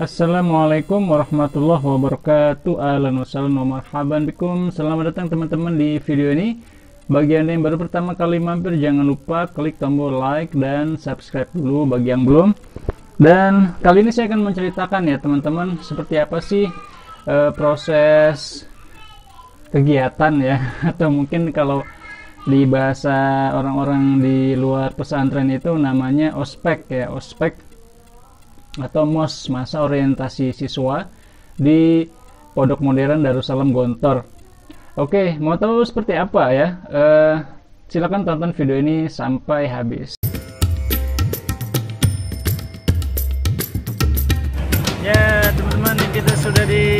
Assalamualaikum warahmatullahi wabarakatuh. Ahlan wa sahlan wa marhaban bikum. Selamat datang teman-teman di video ini. Bagi Anda yang baru pertama kali mampir, jangan lupa klik tombol like dan subscribe dulu bagi yang belum. Dan kali ini saya akan menceritakan ya teman-teman, seperti apa sih proses kegiatan ya atau mungkin kalau di bahasa orang-orang di luar pesantren itu namanya ospek ya, ospek atau MOS, masa orientasi siswa di Pondok Modern Darussalam Gontor. Oke, mau tahu seperti apa ya? Silakan tonton video ini sampai habis. Ya teman-teman, kita sudah di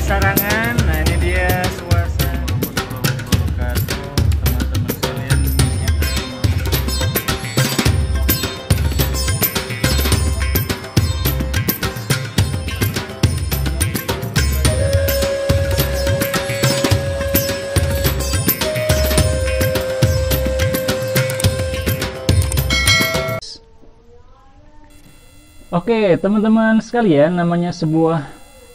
Sarangan. Nah ini dia suasana. Teman-teman sekalian, oke, teman-teman sekalian, namanya sebuah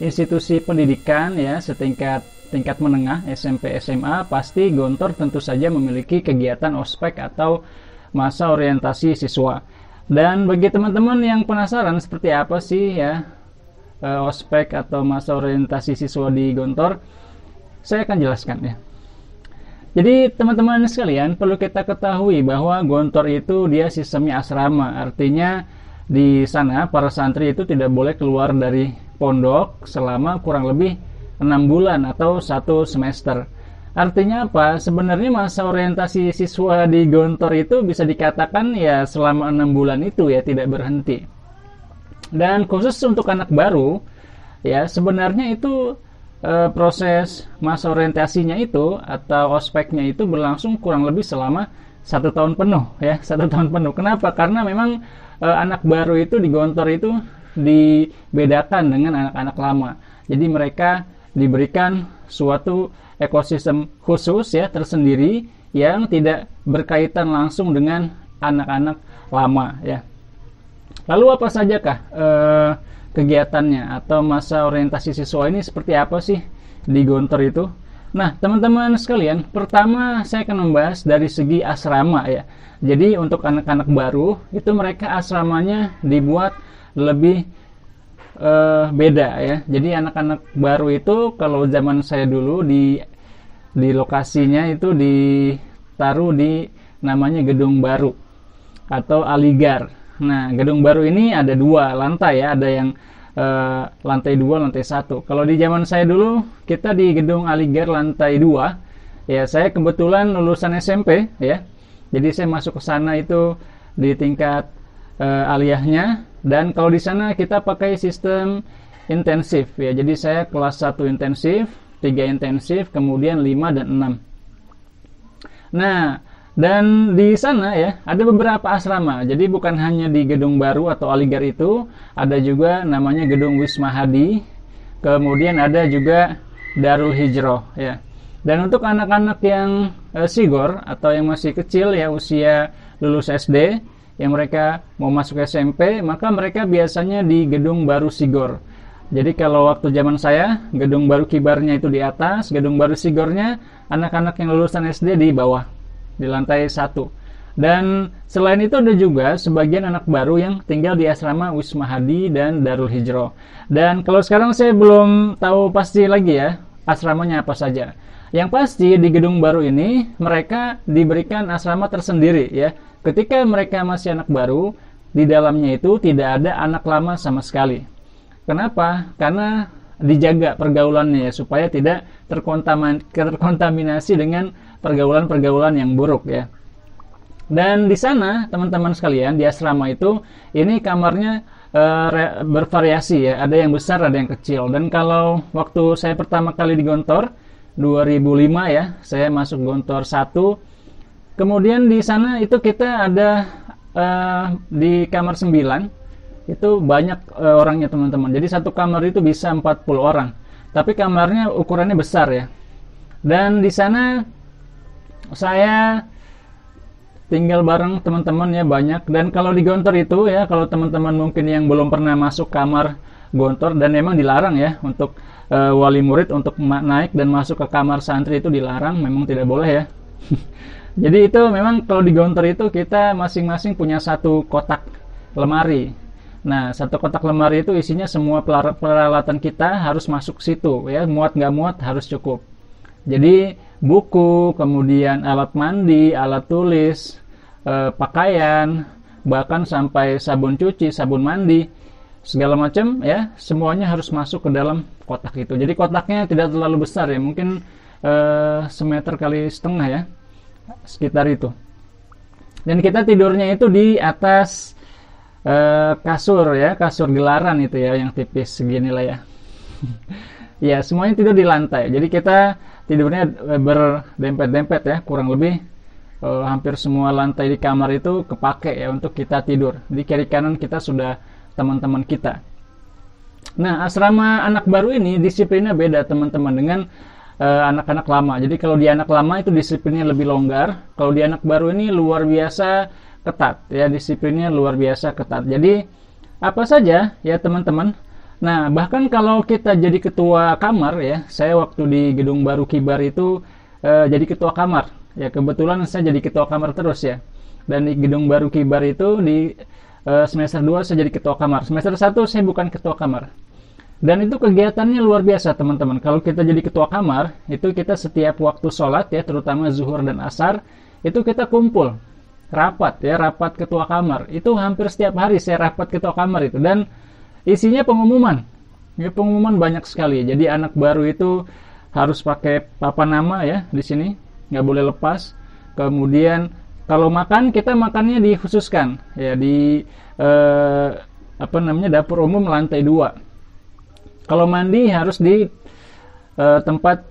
institusi pendidikan ya, tingkat menengah SMP SMA, pasti Gontor tentu saja memiliki kegiatan ospek atau masa orientasi siswa. Dan bagi teman-teman yang penasaran seperti apa sih ya ospek atau masa orientasi siswa di Gontor, saya akan jelaskan ya. Jadi teman-teman sekalian, perlu kita ketahui bahwa Gontor itu dia sistemnya asrama, artinya di sana para santri itu tidak boleh keluar dari pondok selama kurang lebih 6 bulan atau 1 semester. Artinya apa? Sebenarnya masa orientasi siswa di Gontor itu bisa dikatakan ya selama 6 bulan itu ya, tidak berhenti. Dan khusus untuk anak baru ya, sebenarnya itu proses masa orientasinya itu atau ospeknya itu berlangsung kurang lebih selama 1 tahun penuh ya, 1 tahun penuh. Kenapa? Karena memang anak baru itu di Gontor itu dibedakan dengan anak-anak lama. Jadi mereka diberikan suatu ekosistem khusus ya, tersendiri, yang tidak berkaitan langsung dengan anak-anak lama ya. Lalu apa sajakah kegiatannya atau masa orientasi siswa ini seperti apa sih di Gontor itu? Nah teman-teman sekalian, pertama saya akan membahas dari segi asrama ya. Jadi untuk anak-anak baru itu mereka asramanya dibuat lebih beda ya. Jadi anak-anak baru itu kalau zaman saya dulu di lokasinya itu ditaruh di namanya Gedung Baru atau Aligar. Nah Gedung Baru ini ada 2 lantai ya, ada yang lantai 2, lantai 1. Kalau di zaman saya dulu kita di Gedung Aligar lantai 2 ya. Saya kebetulan lulusan SMP ya, jadi saya masuk ke sana itu di tingkat aliyahnya. Dan kalau di sana kita pakai sistem intensif ya, jadi saya kelas 1 intensif, 3 intensif, kemudian 5 dan 6. Nah dan di sana ya ada beberapa asrama. Jadi bukan hanya di Gedung Baru atau Aligar itu, ada juga namanya Gedung Wisma Hadi, kemudian ada juga Darul Hijroh ya. Dan untuk anak-anak yang sigor atau yang masih kecil ya, usia lulus SD, yang mereka mau masuk SMP, maka mereka biasanya di Gedung Baru Sigor. Jadi kalau waktu zaman saya, Gedung Baru Kibarnya itu di atas, Gedung Baru Sigornya anak-anak yang lulusan SD di bawah, di lantai 1. Dan selain itu ada juga sebagian anak baru yang tinggal di asrama Wisma Hadi dan Darul Hijroh. Dan kalau sekarang saya belum tahu pasti lagi ya asramanya apa saja. Yang pasti di Gedung Baru ini mereka diberikan asrama tersendiri ya. Ketika mereka masih anak baru, di dalamnya itu tidak ada anak lama sama sekali. Kenapa? Karena dijaga pergaulannya ya, supaya tidak terkontaminasi dengan pergaulan-pergaulan yang buruk ya. Dan di sana teman-teman sekalian, di asrama itu ini kamarnya bervariasi ya, ada yang besar, ada yang kecil. Dan kalau waktu saya pertama kali di Gontor 2005 ya, saya masuk Gontor 1. Kemudian di sana itu kita ada di kamar 9 itu banyak orangnya teman-teman. Jadi satu kamar itu bisa 40 orang. Tapi kamarnya ukurannya besar ya. Dan di sana saya tinggal bareng teman-teman ya banyak. Dan kalau di Gontor itu ya, kalau teman-teman mungkin yang belum pernah masuk kamar Gontor, dan memang dilarang ya untuk wali murid untuk naik dan masuk ke kamar santri, itu dilarang, memang tidak boleh ya. Jadi itu memang kalau di Gontor itu kita masing-masing punya satu kotak lemari. Nah, satu kotak lemari itu isinya semua peralatan kita harus masuk situ ya, muat nggak muat harus cukup. Jadi buku, kemudian alat mandi, alat tulis, pakaian, bahkan sampai sabun cuci, sabun mandi, segala macam ya, semuanya harus masuk ke dalam kotak itu. Jadi kotaknya tidak terlalu besar ya, mungkin semeter kali setengah ya, sekitar itu. Dan kita tidurnya itu di atas kasur ya, kasur gelaran itu ya, yang tipis segini lah ya. Ya, semuanya tidur di lantai. Jadi kita tidurnya berdempet-dempet ya, kurang lebih hampir semua lantai di kamar itu kepake ya untuk kita tidur. Di kiri kanan kita sudah teman-teman kita. Nah, asrama anak baru ini disiplinnya beda teman-teman dengan anak-anak lama. Jadi kalau di anak lama itu disiplinnya lebih longgar, kalau di anak baru ini luar biasa ketat ya, disiplinnya luar biasa ketat. Jadi apa saja ya teman-teman. Nah, bahkan kalau kita jadi ketua kamar ya, saya waktu di Gedung Baru Kibar itu jadi ketua kamar. Ya, kebetulan saya jadi ketua kamar terus ya. Dan di Gedung Baru Kibar itu di semester 2 saya jadi ketua kamar. Semester 1 saya bukan ketua kamar. Dan itu kegiatannya luar biasa teman-teman. Kalau kita jadi ketua kamar, itu kita setiap waktu sholat ya, terutama zuhur dan asar, itu kita kumpul. Rapat ya, rapat ketua kamar. Itu hampir setiap hari saya rapat ketua kamar itu. Dan isinya pengumuman. Ya, pengumuman banyak sekali. Jadi anak baru itu harus pakai papan nama ya di sini, nggak boleh lepas. Kemudian kalau makan, kita makannya dikhususkan ya di dapur umum lantai 2. Kalau mandi harus di tempat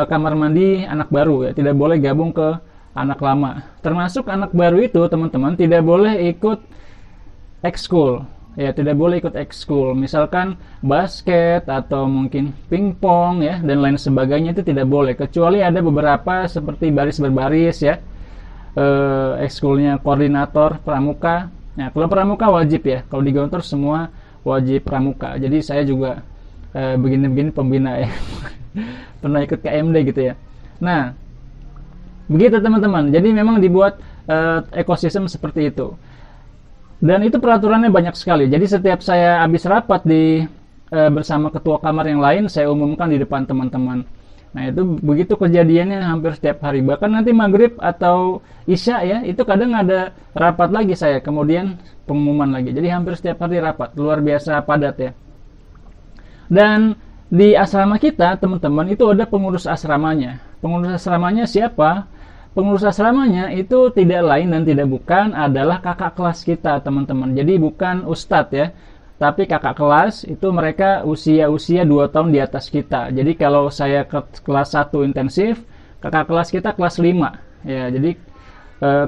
kamar mandi anak baru ya, tidak boleh gabung ke anak lama. Termasuk anak baru itu teman-teman tidak boleh ikut ekskul. Ya, tidak boleh ikut ekskul, misalkan basket atau mungkin pingpong ya dan lain sebagainya, itu tidak boleh, kecuali ada beberapa seperti baris berbaris ya, ekskulnya koordinator pramuka. Nah, kalau pramuka wajib ya, kalau di Gontor semua wajib pramuka. Jadi saya juga begini-begini pembina ya. Pernah ikut KMD gitu ya. Nah, begitu teman-teman. Jadi memang dibuat ekosistem seperti itu. Dan itu peraturannya banyak sekali. Jadi setiap saya habis rapat bersama ketua kamar yang lain, saya umumkan di depan teman-teman. Nah, itu begitu kejadiannya hampir setiap hari. Bahkan nanti maghrib atau isya ya, itu kadang ada rapat lagi saya, kemudian pengumuman lagi. Jadi hampir setiap hari rapat, luar biasa padat ya. Dan di asrama kita, teman-teman, itu ada pengurus asramanya. Pengurus asramanya siapa? Pengurus asramanya itu tidak lain dan tidak bukan adalah kakak kelas kita, teman-teman. Jadi bukan ustadz ya, tapi kakak kelas itu mereka usia 2 tahun di atas kita. Jadi kalau saya ke kelas 1 intensif, kakak kelas kita kelas 5. Ya, jadi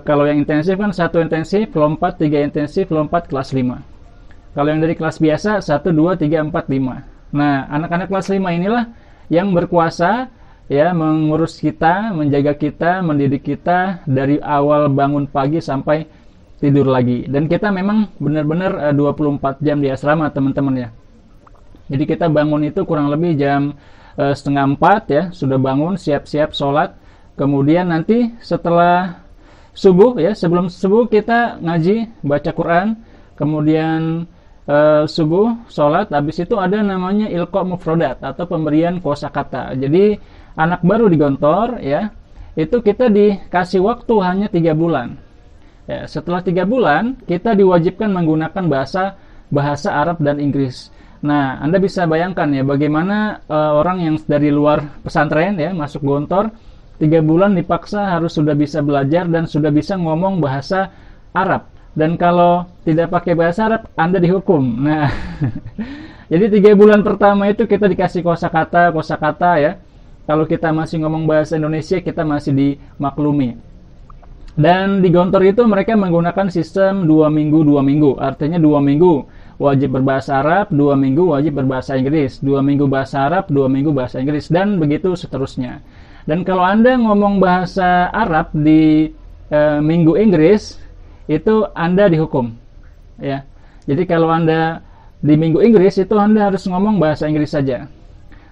kalau yang intensif kan 1 intensif, lompat 3 intensif, lompat kelas 5. Kalau yang dari kelas biasa 1, 2, 3, 4, 5. Nah, anak-anak kelas 5 inilah yang berkuasa ya, mengurus kita, menjaga kita, mendidik kita dari awal bangun pagi sampai tidur lagi. Dan kita memang benar-benar 24 jam di asrama, teman-teman ya. Jadi kita bangun itu kurang lebih jam 3:30 ya, sudah bangun, siap-siap sholat. Kemudian nanti setelah subuh ya, sebelum subuh kita ngaji, baca Quran. Kemudian subuh, sholat, habis itu ada namanya ilqa mufrodat atau pemberian kosakata. Jadi anak baru di Gontor ya, itu kita dikasih waktu hanya 3 bulan. Ya, setelah 3 bulan kita diwajibkan menggunakan bahasa Arab dan Inggris. Nah, Anda bisa bayangkan ya bagaimana orang yang dari luar pesantren ya masuk Gontor 3 bulan dipaksa harus sudah bisa belajar dan sudah bisa ngomong bahasa Arab. Dan kalau tidak pakai bahasa Arab, Anda dihukum. Nah, jadi 3 bulan pertama itu kita dikasih kosakata ya. Kalau kita masih ngomong bahasa Indonesia, kita masih dimaklumi. Dan di Gontor itu mereka menggunakan sistem 2 minggu, 2 minggu. Artinya 2 minggu wajib berbahasa Arab, 2 minggu wajib berbahasa Inggris. 2 minggu bahasa Arab, 2 minggu bahasa Inggris. Dan begitu seterusnya. Dan kalau Anda ngomong bahasa Arab di minggu Inggris, itu Anda dihukum. Ya. Jadi kalau Anda di minggu Inggris itu Anda harus ngomong bahasa Inggris saja.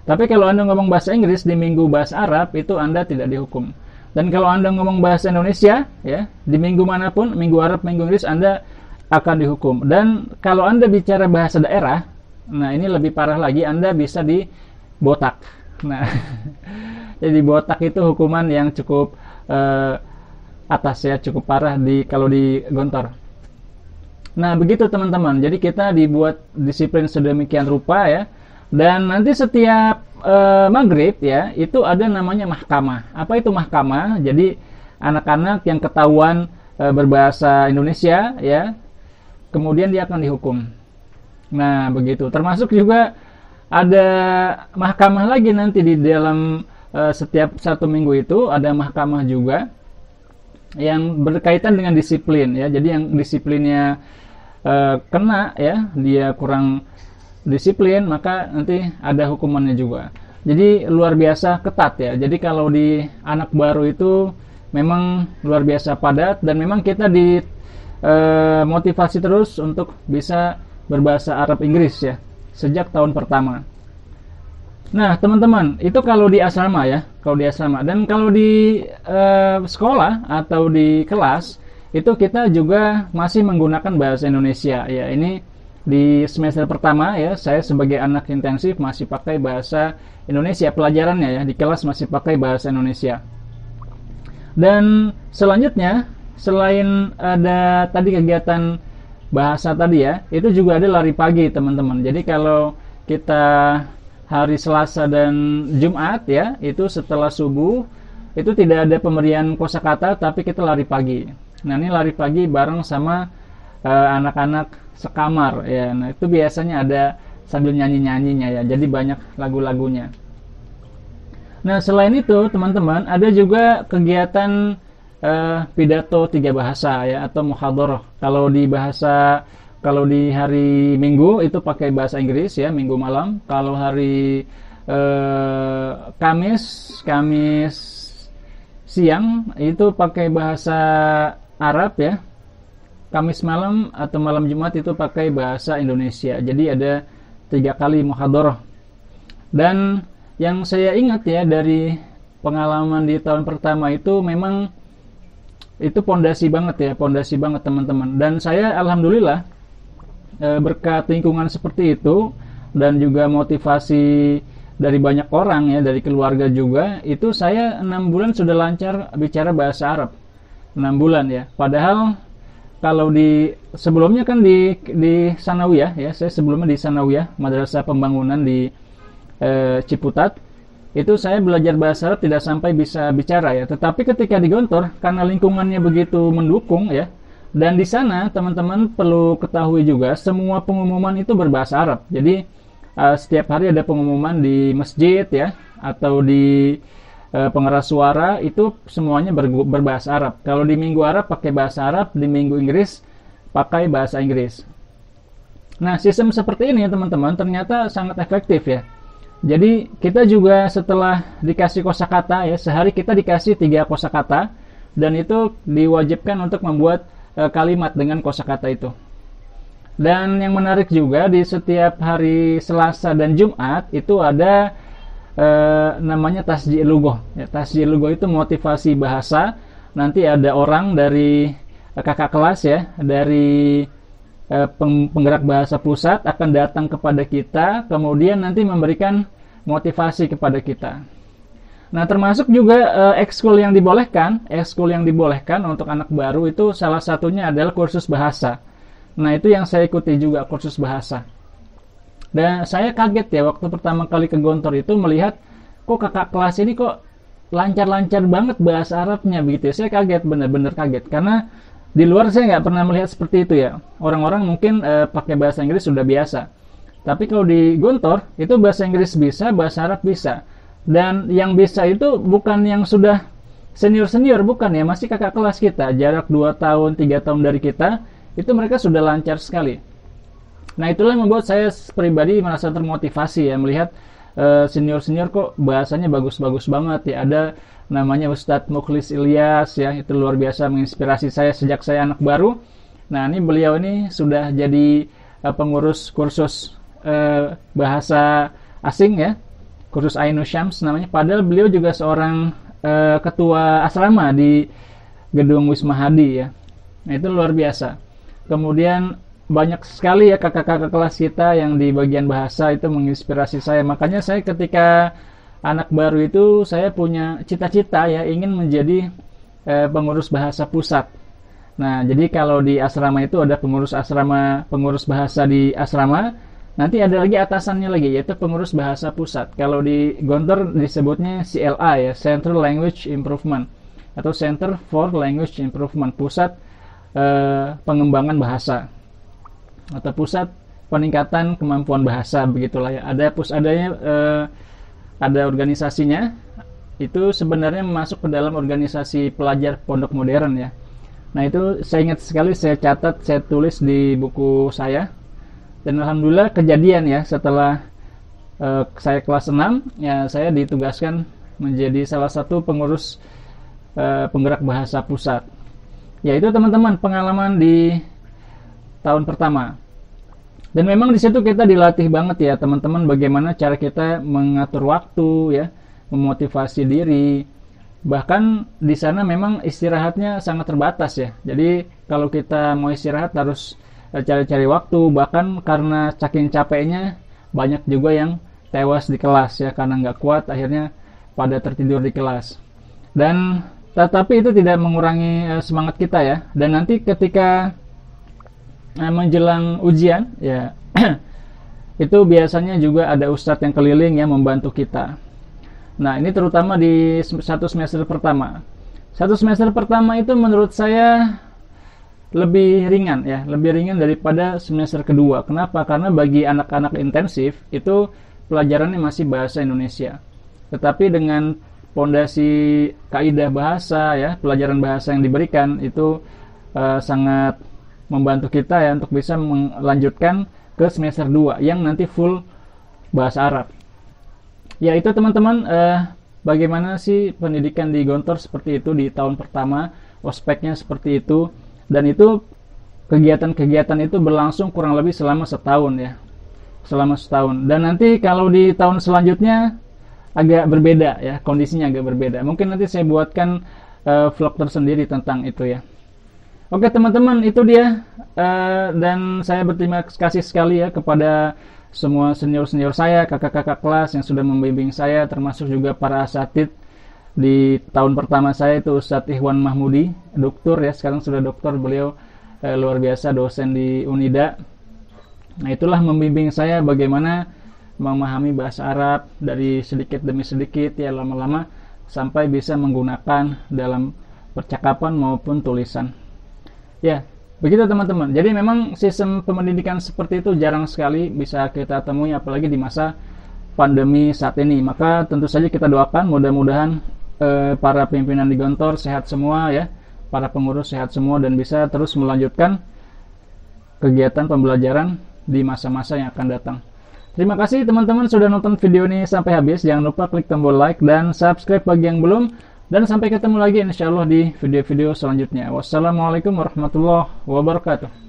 Tapi kalau Anda ngomong bahasa Inggris di minggu bahasa Arab, itu Anda tidak dihukum. Dan kalau Anda ngomong bahasa Indonesia, ya, di minggu manapun, minggu Arab, minggu Inggris, Anda akan dihukum. Dan kalau Anda bicara bahasa daerah, nah ini lebih parah lagi, Anda bisa dibotak. Nah, jadi botak itu hukuman yang cukup atas ya, cukup parah kalau di Gontor. Nah, begitu teman-teman. Jadi kita dibuat disiplin sedemikian rupa ya. Dan nanti setiap maghrib ya, itu ada namanya mahkamah. Apa itu mahkamah? Jadi anak-anak yang ketahuan berbahasa Indonesia ya, kemudian dia akan dihukum. Nah, begitu. Termasuk juga ada mahkamah lagi nanti di dalam setiap 1 minggu itu ada mahkamah juga yang berkaitan dengan disiplin ya. Jadi yang disiplinnya kena ya, dia kurang disiplin, maka nanti ada hukumannya juga. Jadi luar biasa ketat ya. Jadi kalau di anak baru itu memang luar biasa padat, dan memang kita motivasi terus untuk bisa berbahasa Arab Inggris ya sejak tahun pertama. Nah teman-teman, itu kalau di asrama ya, kalau di asrama. Dan kalau di sekolah atau di kelas itu kita juga masih menggunakan bahasa Indonesia ya. Ini di semester pertama ya, saya sebagai anak intensif masih pakai bahasa Indonesia pelajarannya ya, di kelas masih pakai bahasa Indonesia. Dan selanjutnya, selain ada tadi kegiatan bahasa tadi ya, itu juga ada lari pagi teman-teman. Jadi kalau kita hari Selasa dan Jumat ya, itu setelah subuh itu tidak ada pemberian kosakata, tapi kita lari pagi. Nah ini lari pagi bareng sama anak-anak sekamar ya. Nah itu biasanya ada sambil nyanyi-nyanyinya ya, jadi banyak lagu-lagunya. Nah selain itu teman-teman, ada juga kegiatan pidato 3 bahasa ya, atau muhadharah. Kalau di hari Minggu itu pakai bahasa Inggris ya, Minggu malam. Kalau hari Kamis siang itu pakai bahasa Arab ya. Kamis malam atau malam Jumat itu pakai bahasa Indonesia. Jadi ada 3 kali muhadharah. Dan yang saya ingat ya dari pengalaman di tahun pertama itu, memang itu pondasi banget teman-teman. Dan saya alhamdulillah berkat lingkungan seperti itu dan juga motivasi dari banyak orang ya, dari keluarga juga, itu saya 6 bulan sudah lancar bicara bahasa Arab. 6 bulan ya. Padahal kalau sebelumnya kan di Sanawiyah ya, saya sebelumnya di Sanawiyah, Madrasah Pembangunan di Ciputat, itu saya belajar bahasa Arab tidak sampai bisa bicara ya. Tetapi ketika di Gontor, karena lingkungannya begitu mendukung ya, dan di sana teman-teman perlu ketahui juga, semua pengumuman itu berbahasa Arab. Jadi setiap hari ada pengumuman di masjid ya, atau di pengeras suara, itu semuanya berbahasa Arab. Kalau di minggu Arab pakai bahasa Arab, di minggu Inggris pakai bahasa Inggris. Nah sistem seperti ini teman-teman ternyata sangat efektif ya. Jadi kita juga setelah dikasih kosakata ya, sehari kita dikasih 3 kosakata, dan itu diwajibkan untuk membuat kalimat dengan kosakata itu. Dan yang menarik juga, di setiap hari Selasa dan Jumat itu ada namanya tasjil lugoh ya. Tasjil lugoh itu motivasi bahasa. Nanti ada orang dari kakak kelas ya, dari penggerak bahasa pusat akan datang kepada kita, kemudian nanti memberikan motivasi kepada kita. Nah termasuk juga ekskul yang dibolehkan untuk anak baru, itu salah satunya adalah kursus bahasa. Nah itu yang saya ikuti juga, kursus bahasa. Dan saya kaget ya waktu pertama kali ke Gontor itu melihat, kok kakak kelas ini kok lancar-lancar banget bahasa Arabnya begitu ya. Saya kaget, benar-benar kaget, karena di luar saya nggak pernah melihat seperti itu ya. Orang-orang mungkin pakai bahasa Inggris sudah biasa, tapi kalau di Gontor itu bahasa Inggris bisa, bahasa Arab bisa. Dan yang bisa itu bukan yang sudah senior-senior, bukan ya, masih kakak kelas kita, jarak 2 tahun 3 tahun dari kita, itu mereka sudah lancar sekali. Nah itulah yang membuat saya pribadi merasa termotivasi ya, melihat senior-senior kok bahasanya bagus-bagus banget ya. Ada namanya Ustadz Mukhlis Ilyas ya, itu luar biasa menginspirasi saya sejak saya anak baru. Nah, ini beliau ini sudah jadi pengurus kursus bahasa asing ya, kursus Ainu Syams namanya. Padahal beliau juga seorang ketua asrama di gedung Wisma Hadi ya. Nah, itu luar biasa. Kemudian banyak sekali ya kakak-kakak kelas kita yang di bagian bahasa itu menginspirasi saya. Makanya saya ketika anak baru itu saya punya cita-cita ya, ingin menjadi pengurus bahasa pusat. Nah, jadi kalau di asrama itu ada pengurus asrama, pengurus bahasa di asrama, nanti ada lagi atasannya lagi, yaitu pengurus bahasa pusat. Kalau di Gontor disebutnya CLA ya, Central Language Improvement, atau Center for Language Improvement, pusat pengembangan bahasa, atau pusat peningkatan kemampuan bahasa, begitulah ya. Ada organisasinya. Itu sebenarnya masuk ke dalam organisasi pelajar pondok modern ya. Nah, itu saya ingat sekali, saya catat, saya tulis di buku saya. Dan alhamdulillah kejadian ya, setelah saya kelas 6 ya, saya ditugaskan menjadi salah satu pengurus penggerak bahasa pusat. Ya, itu teman-teman pengalaman di tahun pertama. Dan memang di situ kita dilatih banget ya teman-teman, bagaimana cara kita mengatur waktu ya, memotivasi diri. Bahkan di sana memang istirahatnya sangat terbatas ya. Jadi kalau kita mau istirahat harus cari-cari waktu. Bahkan karena saking capeknya banyak juga yang tewas di kelas ya, karena nggak kuat akhirnya pada tertidur di kelas. Dan tetapi itu tidak mengurangi semangat kita ya. Dan nanti ketika menjelang ujian ya itu biasanya juga ada ustadz yang keliling ya membantu kita. Nah, ini terutama di satu semester pertama. Satu semester pertama itu menurut saya lebih ringan ya, lebih ringan daripada semester kedua. Kenapa? Karena bagi anak-anak intensif itu pelajarannya masih bahasa Indonesia. Tetapi dengan pondasi kaidah bahasa ya, pelajaran bahasa yang diberikan itu sangat membantu kita ya untuk bisa melanjutkan ke semester 2 yang nanti full bahasa Arab. Ya, itu teman-teman, bagaimana sih pendidikan di Gontor seperti itu di tahun pertama, ospeknya seperti itu, dan itu kegiatan-kegiatan itu berlangsung kurang lebih selama setahun ya, selama setahun. Dan nanti kalau di tahun selanjutnya agak berbeda ya, kondisinya agak berbeda. Mungkin nanti saya buatkan vlog tersendiri tentang itu ya. Oke teman-teman, itu dia, dan saya berterima kasih sekali ya kepada semua senior-senior saya, kakak-kakak kelas yang sudah membimbing saya, termasuk juga para asatid di tahun pertama saya itu Ustadz Ikhwan Mahmudi, doktor ya, sekarang sudah doktor, beliau luar biasa, dosen di Unida. Nah, itulah membimbing saya bagaimana memahami bahasa Arab dari sedikit demi sedikit ya, lama-lama sampai bisa menggunakan dalam percakapan maupun tulisan. Ya, begitu teman-teman. Jadi memang sistem pendidikan seperti itu jarang sekali bisa kita temui, apalagi di masa pandemi saat ini. Maka tentu saja kita doakan mudah-mudahan para pimpinan di Gontor sehat semua ya, para pengurus sehat semua, dan bisa terus melanjutkan kegiatan pembelajaran di masa-masa yang akan datang. Terima kasih teman-teman sudah nonton video ini sampai habis. Jangan lupa klik tombol like dan subscribe bagi yang belum. Dan sampai ketemu lagi insya Allah di video-video selanjutnya. Wassalamualaikum warahmatullahi wabarakatuh.